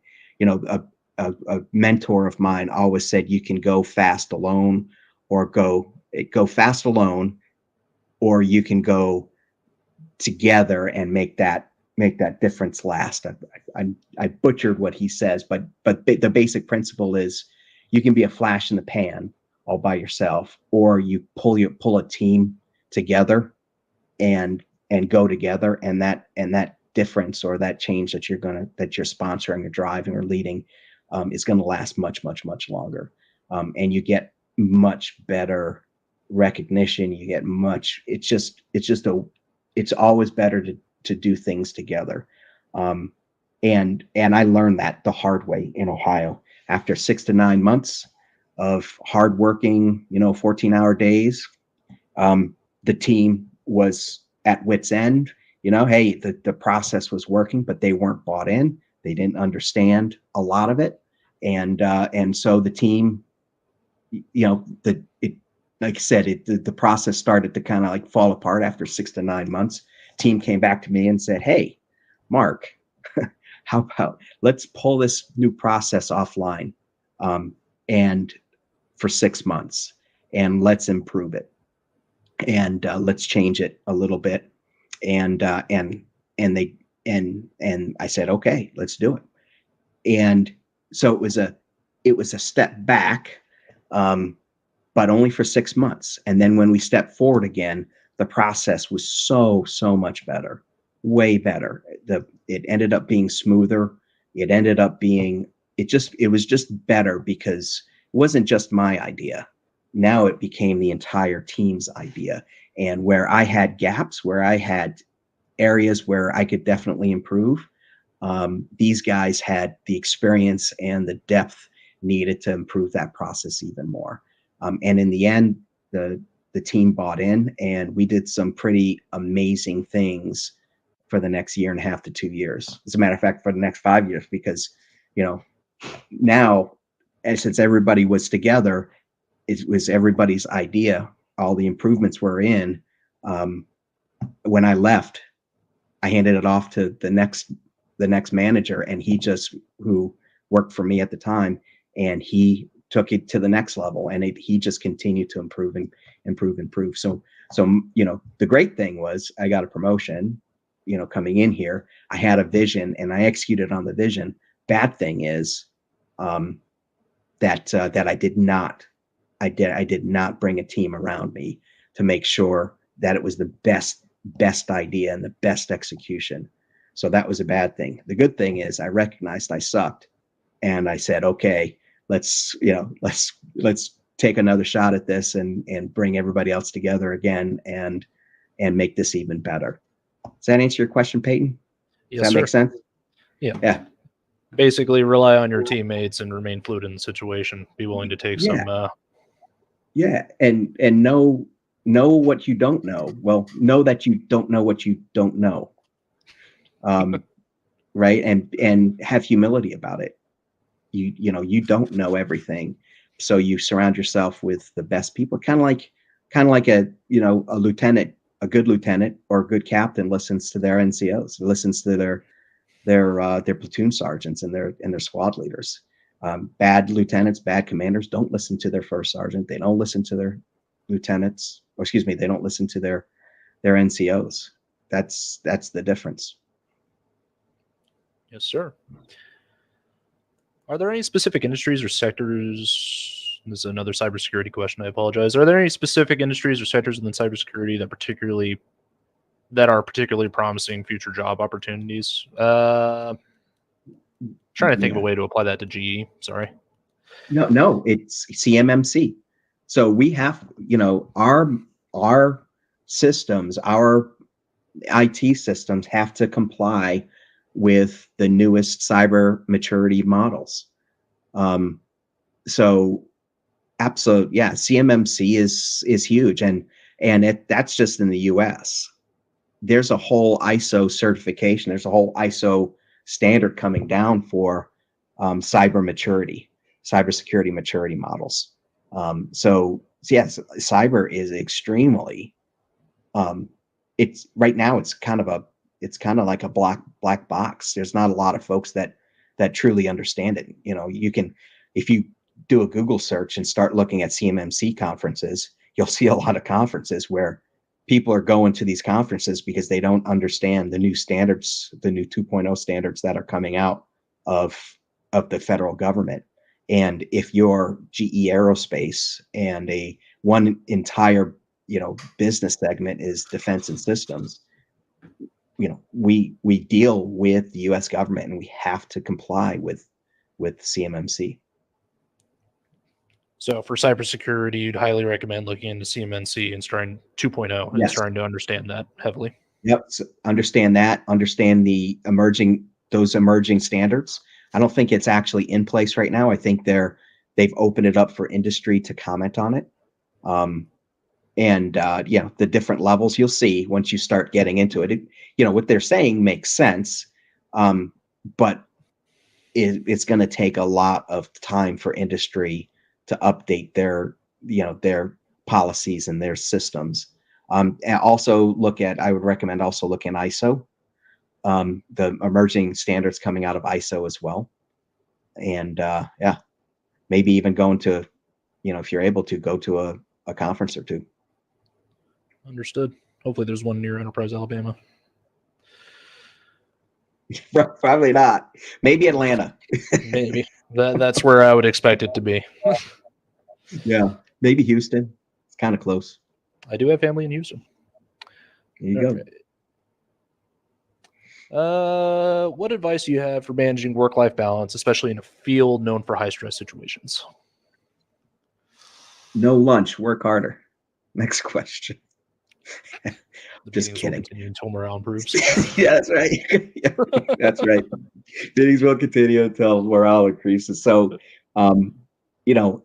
mentor of mine always said, you can go fast alone, or go fast alone, or you can go together and make that difference last. I butchered what he says, but the basic principle is, you can be a flash in the pan all by yourself, or you pull a team together and go together, and that difference, or that change that you're sponsoring or driving or leading, is going to last much longer, and you get much better recognition. You get much. It's always better to do things together, and I learned that the hard way in Ohio. After 6 to 9 months of hardworking, 14-hour days, the team was at wit's end. Hey, the process was working, but they weren't bought in. They didn't understand a lot of it, and so the team, like I said, the process started to kind of like fall apart after 6 to 9 months. Team came back to me and said, "Hey, Mark, how about let's pull this new process offline, and for 6 months, and let's improve it, and let's change it a little bit." And and I said, okay, let's do it. And so it was a step back, but only for 6 months. And then when we stepped forward again, the process was so much better, way better. It ended up being smoother. It ended up being, it was just better because it wasn't just my idea. Now it became the entire team's idea. And where I had gaps, where I had areas where I could definitely improve, these guys had the experience and the depth needed to improve that process even more. And in the end, the team bought in, and we did some pretty amazing things for the next year and a half to 2 years. As a matter of fact, for the next 5 years, because, now, and since everybody was together, it was everybody's idea. All the improvements were in. When I left, I handed it off to the next manager, and who worked for me at the time, and he took it to the next level, and he just continued to improve and improve. So the great thing was I got a promotion, coming in here. I had a vision and I executed on the vision. Bad thing is that I did not bring a team around me to make sure that it was the best idea and the best execution. So that was a bad thing. The good thing is I recognized I sucked, and I said, okay, let's take another shot at this and bring everybody else together again and make this even better. Does that answer your question, Peyton? Yes, Does that make sense? Yeah. Basically rely on your teammates and remain fluid in the situation. Be willing to take some and know what you don't know. Well, know that you don't know what you don't know. Right. And have humility about it. You don't know everything. So you surround yourself with the best people, kind of like a lieutenant, a good lieutenant or a good captain listens to their NCOs, listens to their platoon sergeants and their squad leaders. Bad lieutenants, bad commanders don't listen to their first sergeant. They don't listen to their lieutenants, or excuse me, they don't listen to their NCOs. That's the difference. Yes, sir. Are there any specific industries or sectors? This is another cybersecurity question. I apologize. Are there any specific industries or sectors within cybersecurity that are particularly promising future job opportunities? Trying to think of a way to apply that to GE. Sorry. No, it's CMMC. So we have, our systems, our IT systems have to comply with the newest cyber maturity models. So absolutely, yeah, CMMC is huge, and that's just in the US. There's a whole ISO certification. There's a whole ISO standard coming down for cybersecurity maturity models. So yes, cyber is extremely. It's right now. It's kind of like a black box. There's not a lot of folks that truly understand it. You can, if you do a Google search and start looking at CMMC conferences, you'll see a lot of conferences where people are going to these conferences because they don't understand the new standards, the new 2.0 standards that are coming out of the federal government. And if you're GE Aerospace and one entire business segment is defense and systems, we deal with the U.S. government, and we have to comply with CMMC. So for cybersecurity, you'd highly recommend looking into CMMC and starting 2.0 and starting to understand that heavily. Yep. So understand those emerging standards. I don't think it's actually in place right now. I think they've opened it up for industry to comment on it. The different levels you'll see once you start getting into it. What they're saying makes sense, but it's going to take a lot of time for industry to update their policies and their systems. And also I would recommend also looking at ISO, the emerging standards coming out of ISO as well. And maybe even going to, if you're able to go to a conference or two. Understood. Hopefully there's one near Enterprise, Alabama. Probably not. Maybe Atlanta. Maybe that's where I would expect it to be. Yeah, maybe Houston. It's kind of close. I do have family in Houston. There you go. What advice do you have for managing work-life balance, especially in a field known for high-stress situations? No lunch. Work harder. Next question. The Just meetings will kidding. continue until morale improves. Yeah, that's right. Yeah, that's right. Meetings will continue until morale increases. So, you know,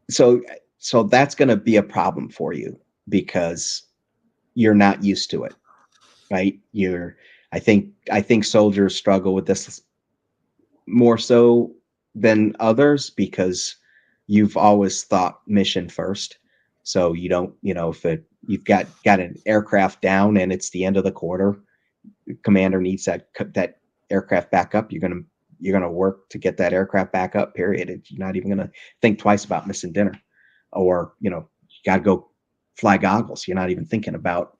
so that's going to be a problem for you because you're not used to it, right? I think soldiers struggle with this more so than others because you've always thought mission first. So you don't, if you've got an aircraft down and it's the end of the quarter, commander needs that aircraft back up. You're gonna work to get that aircraft back up. Period. You're not even gonna think twice about missing dinner, or you got to go fly goggles. You're not even thinking about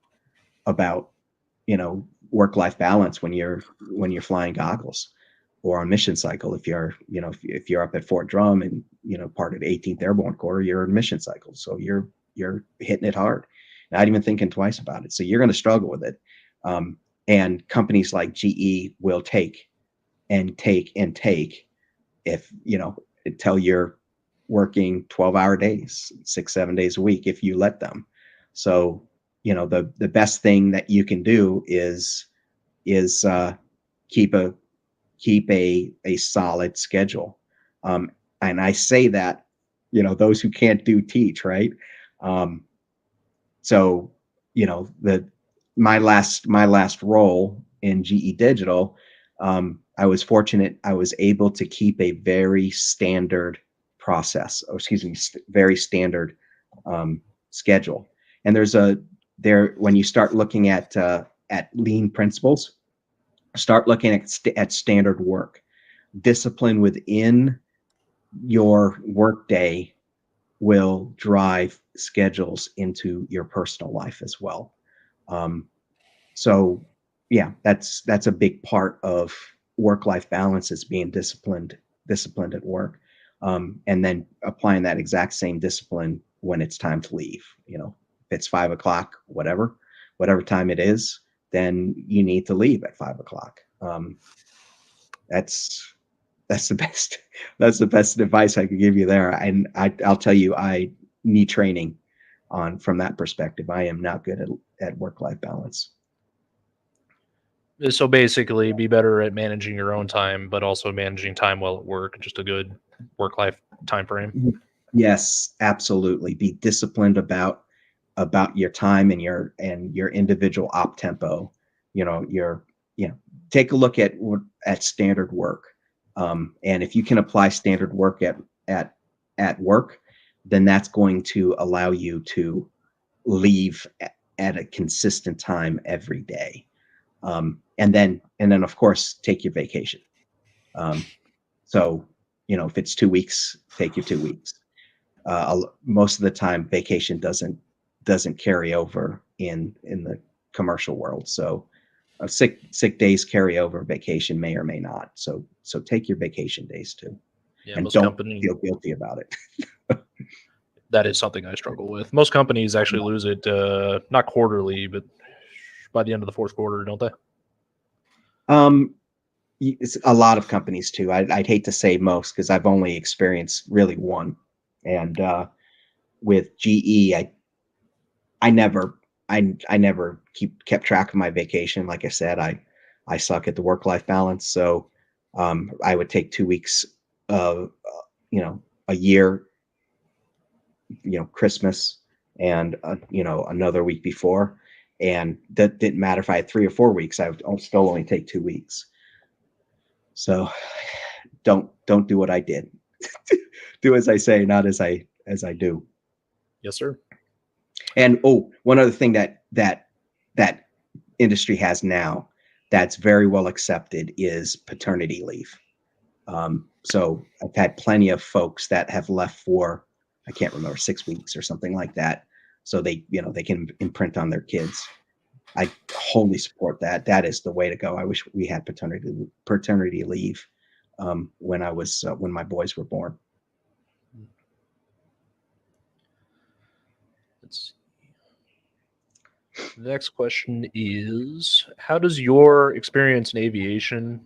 work-life balance when you're flying goggles, or on mission cycle. If you're up at Fort Drum and part of the 18th Airborne Corps, you're in mission cycle, so you're hitting it hard, not even thinking twice about it. So you're going to struggle with it. And companies like GE will take and take and take if until you're working 12-hour days, 6-7 days a week, if you let them. So the best thing that you can do is keep a solid schedule. And I say that, those who can't do teach, right? So my last role in GE Digital, I was fortunate. I was able to keep a very standard process, very standard schedule. And when you start looking at lean principles, start looking at standard work. Discipline within your workday will drive schedules into your personal life as well. So yeah, that's a big part of work-life balance, is being disciplined at work, and then applying that exact same discipline when it's time to leave. If it's 5 o'clock, whatever time it is, then you need to leave at 5 o'clock. That's the best advice I could give you there. And I'll tell you, I need training from that perspective. I am not good at work-life balance. So basically, be better at managing your own time, but also managing time while at work. Just a good work-life time frame. Yes, absolutely. Be disciplined about your time and your individual op tempo. Take a look at standard work. And if you can apply standard work at work, then that's going to allow you to leave at a consistent time every day. And then of course, take your vacation. So, if it's 2 weeks, take your 2 weeks. Most of the time, vacation doesn't carry over in the commercial world. So sick days carry over, vacation may or may not. So take your vacation days too. Yeah, and most don't companies feel guilty about it. that is something I struggle with. Most companies actually lose it, not quarterly, but by the end of the fourth quarter, don't they? It's a lot of companies too. I'd hate to say most, because I've only experienced really one. And with GE, I never kept track of my vacation. Like I said, I suck at the work-life balance. So I would take 2 weeks of a year, Christmas, and another week before, and that didn't matter if I had 3 or 4 weeks. I would still only take 2 weeks. So don't do what I did. Do as I say, not as I do. Yes, sir. And one other thing that industry has now that's very well accepted is paternity leave. So I've had plenty of folks that have left for, I can't remember, 6 weeks or something like that. So they can imprint on their kids. I wholly support that. That is the way to go. I wish we had paternity leave when I was when my boys were born. Let's see. The next question is, how does your experience in aviation,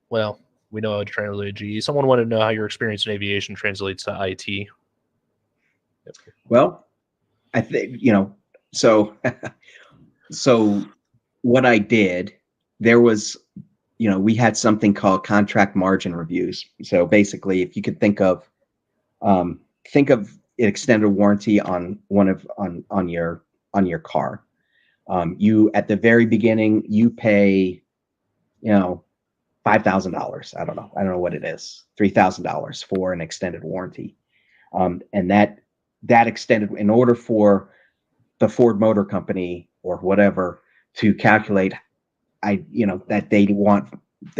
well, we know how to translate GE. Someone wanted to know how your experience in aviation translates to IT. Well, I think, so so what I did, there was, we had something called contract margin reviews. So basically, if you could think of an extended warranty on on your car. You at the very beginning, you pay, $5,000. I don't know what it is, $3,000 for an extended warranty. And that extended, in order for the Ford Motor Company or whatever to calculate, that they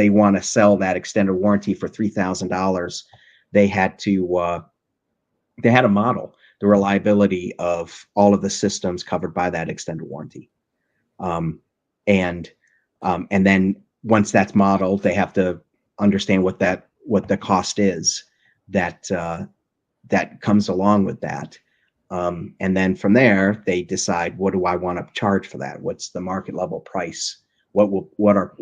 want to sell that extended warranty for $3,000, they had to model the reliability of all of the systems covered by that extended warranty. And then once that's modeled, they have to understand what the cost is that comes along with that. And then from there, they decide, what do I want to charge for that? What's the market level price? What are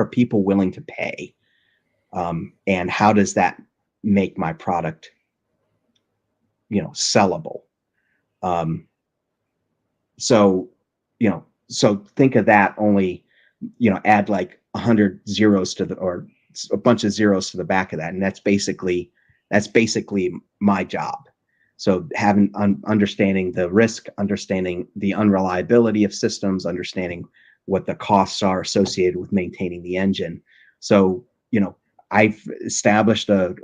people willing to pay? And how does that make my product, sellable? So think of that, only, add like 100 zeros or a bunch of zeros to the back of that. And that's basically my job. So understanding the risk, understanding the unreliability of systems, understanding what the costs are associated with maintaining the engine. So, I've established an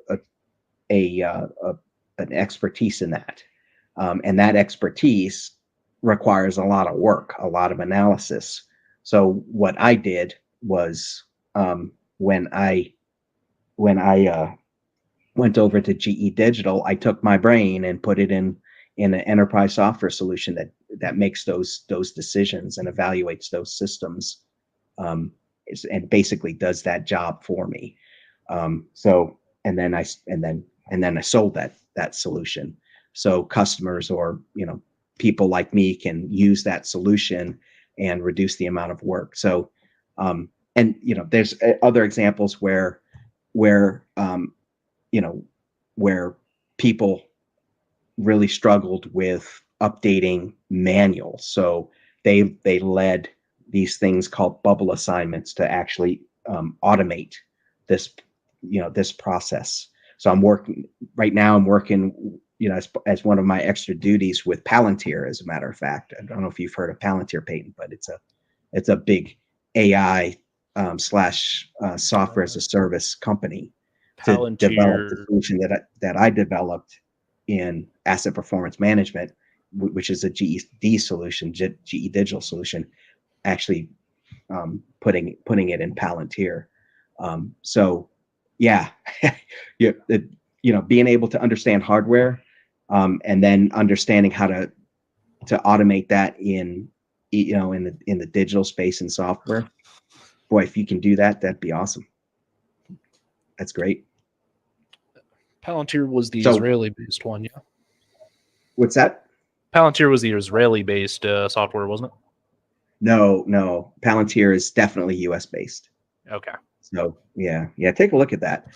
expertise in that. And that expertise requires a lot of work, a lot of analysis. So what I did was, when I went over to GE Digital, I took my brain and put it in an enterprise software solution that makes those decisions and evaluates those systems, and basically does that job for me. And then I sold that solution. So customers or, people like me can use that solution and reduce the amount of work. So, there's other examples where people really struggled with updating manuals. So they led these things called bubble assignments to actually automate this process. So I'm working as one of my extra duties with Palantir. As a matter of fact, I don't know if you've heard of Palantir, Peyton, but it's a big AI slash software as a service company to develop the solution that I developed in asset performance management, which is a GE solution, GE Digital solution, actually putting it in Palantir. So yeah, being able to understand hardware, and then understanding how to automate that in the digital space and software. Boy, if you can do that, that'd be awesome. That's great. Palantir was the Israeli-based one, yeah. What's that? Palantir was the Israeli-based software, wasn't it? No. Palantir is definitely U.S. based. Okay. So yeah. Take a look at that.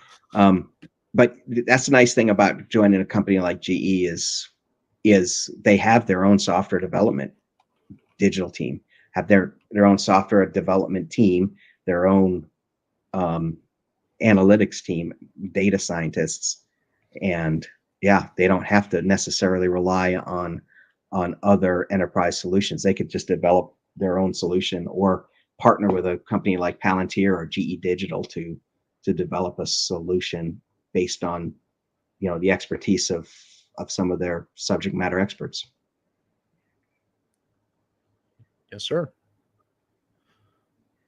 But that's the nice thing about joining a company like GE is they have their own software development digital team, have their own software development team, their own analytics team, data scientists, and yeah, they don't have to necessarily rely on other enterprise solutions. They could just develop their own solution or partner with a company like Palantir or GE Digital to develop a solution based on the expertise of some of their subject matter experts. Yes, sir.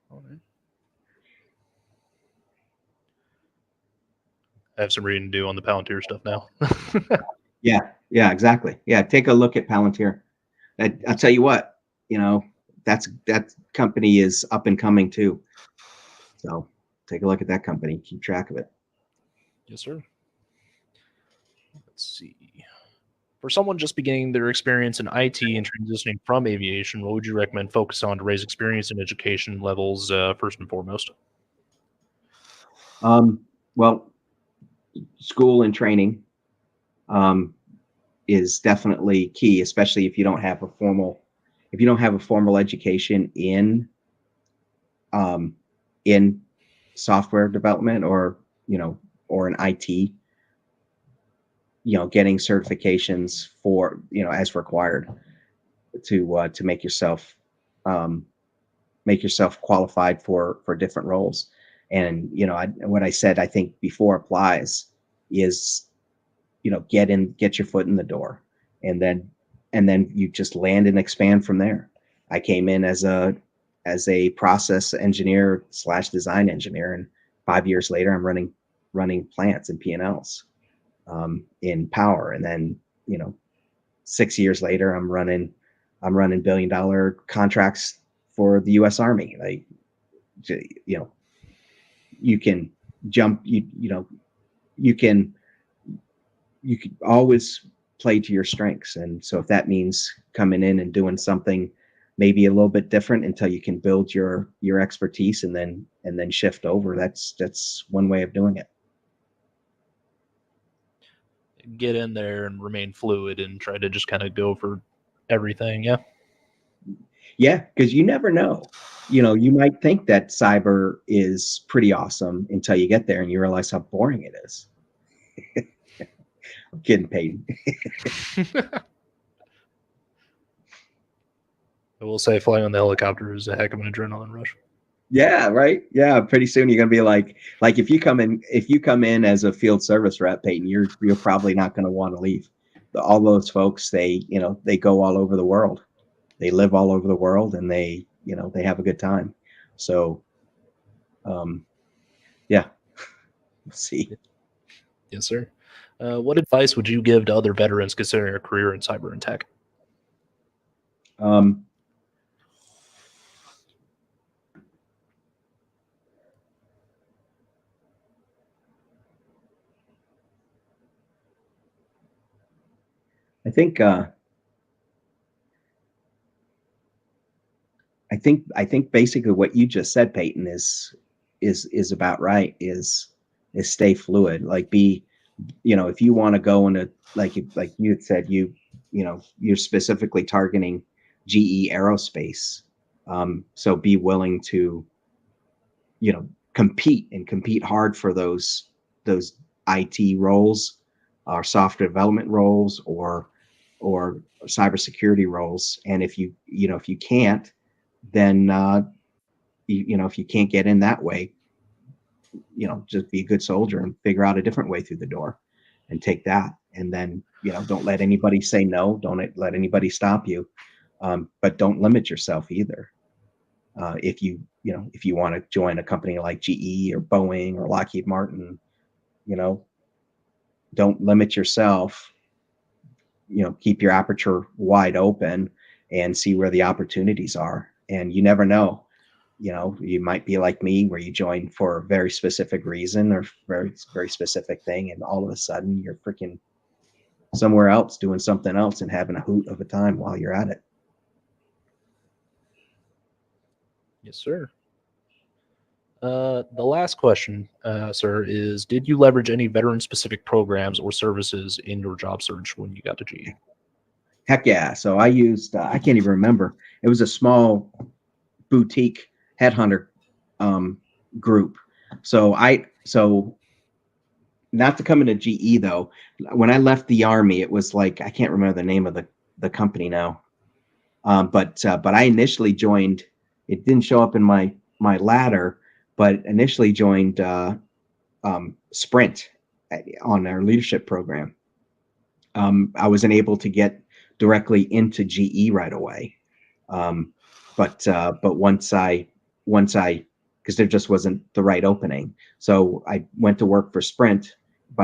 All right. I have some reading to do on the Palantir stuff now. Yeah. Yeah, exactly. Yeah, take a look at Palantir. I'll tell you what, that company is up and coming too. So take a look at that company. Keep track of it. Yes, sir. Let's see. For someone just beginning their experience in IT and transitioning from aviation, what would you recommend focus on to raise experience and education levels first and foremost? Well, school and training is definitely key, especially if you don't have a formal education um, in software development or in IT. Getting certifications for as required to make yourself qualified for different roles. And what I said I think before applies is get your foot in the door, and then you just land and expand from there. I came in as a process engineer / design engineer, and 5 years later I'm running plants and P&Ls in power, and then 6 years later I'm running $1 billion contracts for the U.S. Army. Like, you can jump, you can always play to your strengths. And so if that means coming in and doing something maybe a little bit different until you can build your expertise and then shift over, that's one way of doing it. Get in there and remain fluid and try to just kind of go for everything. Yeah. Yeah, because you never know. You might think that cyber is pretty awesome until you get there and you realize how boring it is. I'm kidding, Peyton. I will say flying on the helicopter is a heck of an adrenaline rush. Yeah, right. Yeah, pretty soon you're gonna be like if you come in as a field service rep, Peyton, you're probably not gonna want to leave. All those folks, they go all over the world. They live all over the world, and they have a good time. So, yeah, we'll see. Yes, sir. What advice would you give to other veterans considering a career in cyber and tech? I think basically what you just said, Peyton, is about right. Is stay fluid. Like, be, if you want to go into, like you had said, you're specifically targeting GE Aerospace. So be willing to compete hard for those IT roles, or software development roles, or cybersecurity roles. And if you can't, then if you can't get in that way, just be a good soldier and figure out a different way through the door and take that. And then don't let anybody say no. Don't let anybody stop you. But don't limit yourself either. If you want to join a company like GE or Boeing or Lockheed Martin, don't limit yourself. Keep your aperture wide open and see where the opportunities are. And you never know. You might be like me, where you join for a very specific reason or very, very specific thing, and all of a sudden you're freaking somewhere else doing something else and having a hoot of a time while you're at it. Yes, sir. The last question, sir, is: did you leverage any veteran-specific programs or services in your job search when you got to GE? Heck yeah! So I used I can't even remember. It was a small boutique headhunter group. So not to come into GE though. When I left the Army, it was like, I can't remember the name of the company now. But I initially joined. It didn't show up in my ladder, but initially joined Sprint on our leadership program. I wasn't able to get directly into GE right away, but once I because there just wasn't the right opening, so I went to work for Sprint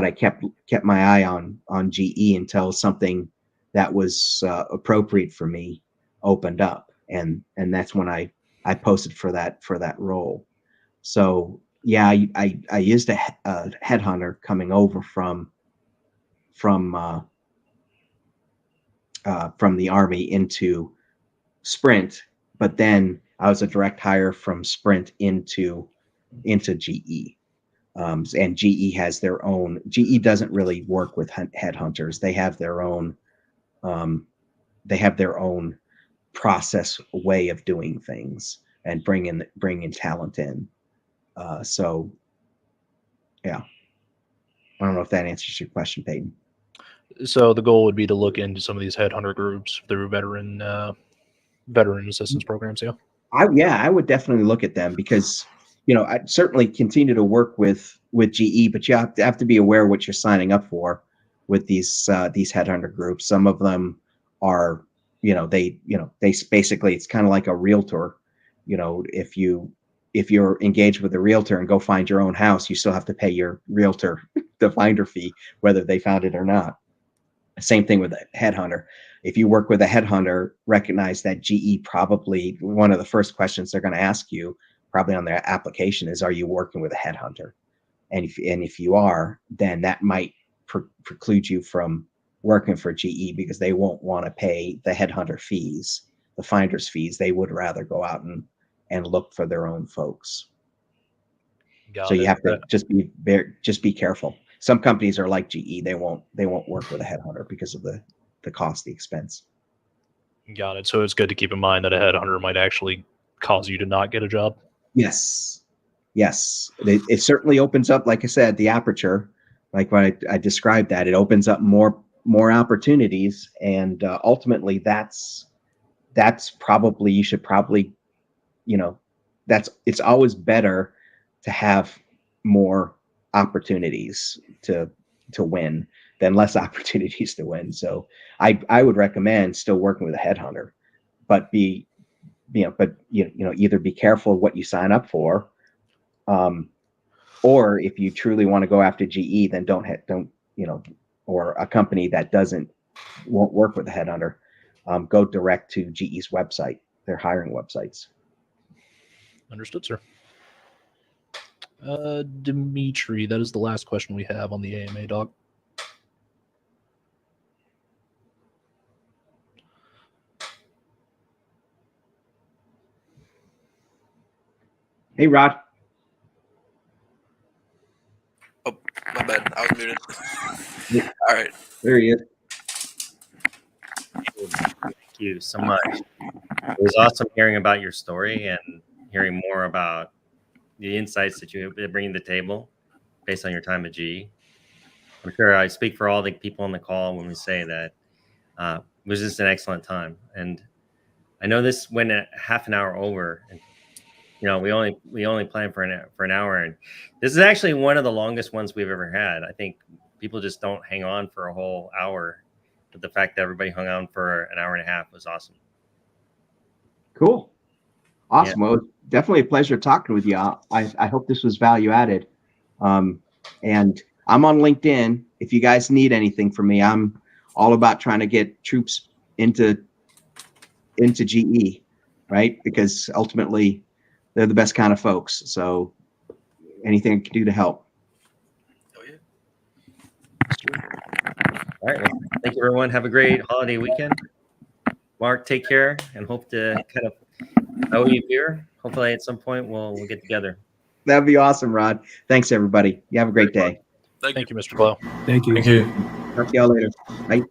I kept my eye on GE until something that was appropriate for me opened up, and that's when I posted for that role. So yeah, I used a headhunter coming over from the Army into Sprint, but then I was a direct hire from Sprint into GE. And GE has their own. GE doesn't really work with headhunters. They have their own. They have their own process way of doing things and bringing talent in. So, yeah, I don't know if that answers your question, Peyton. So the goal would be to look into some of these headhunter groups through veteran assistance programs. Yeah. I would definitely look at them because, I certainly continue to work with GE, but you have to be aware what you're signing up for with these headhunter groups. Some of them are, they basically, it's kind of like a realtor. If you're engaged with a realtor and go find your own house, you still have to pay your realtor the finder fee, whether they found it or not. Same thing with a headhunter. If you work with a headhunter, recognize that GE probably, one of the first questions they're going to ask you probably on their application is, are you working with a headhunter? And if you are, then that might preclude you from working for GE because they won't want to pay the headhunter fees, the finder's fees. They would rather go out and look for their own folks. So you have to just be careful. Some companies are like GE. They won't work with a headhunter because of the cost, the expense. Got it. So it's good to keep in mind that a headhunter might actually cause you to not get a job. Yes. It certainly opens up, like I said, the aperture. Like when I described that, it opens up more opportunities, and ultimately, that's probably, you should probably, it's always better to have more opportunities to win than less opportunities to win. So I would recommend still working with a headhunter, but either be careful of what you sign up for, or if you truly want to go after GE, then don't or a company that won't work with a headhunter, go direct to GE's website, their hiring websites. Understood, sir. Dimitri, that is the last question we have on the AMA, Doc. Hey, Rod. Oh, my bad. I was muted. All right. There he is. Thank you so much. It was awesome hearing about your story and hearing more about the insights that you bring to the table based on your time at GE. I'm sure I speak for all the people on the call when we say that it was just an excellent time. And I know this went a half an hour over, and we only planned for an hour, and this is actually one of the longest ones we've ever had. I think people just don't hang on for a whole hour, but the fact that everybody hung on for an hour and a half was awesome. Cool. Awesome. Yeah. Well, definitely a pleasure talking with you. I hope this was value added. And I'm on LinkedIn. If you guys need anything from me, I'm all about trying to get troops into GE, right? Because ultimately they're the best kind of folks. So anything I can do to help. Oh, yeah. All right. Well, thank you, everyone. Have a great holiday weekend. Mark, take care, and hope to kind of owe you a beer. Hopefully at some point we'll get together. That'd be awesome, Rod. Thanks, everybody. You have a great day. Thank you, Mr. Clough. Thank you. Talk to y'all later. Bye.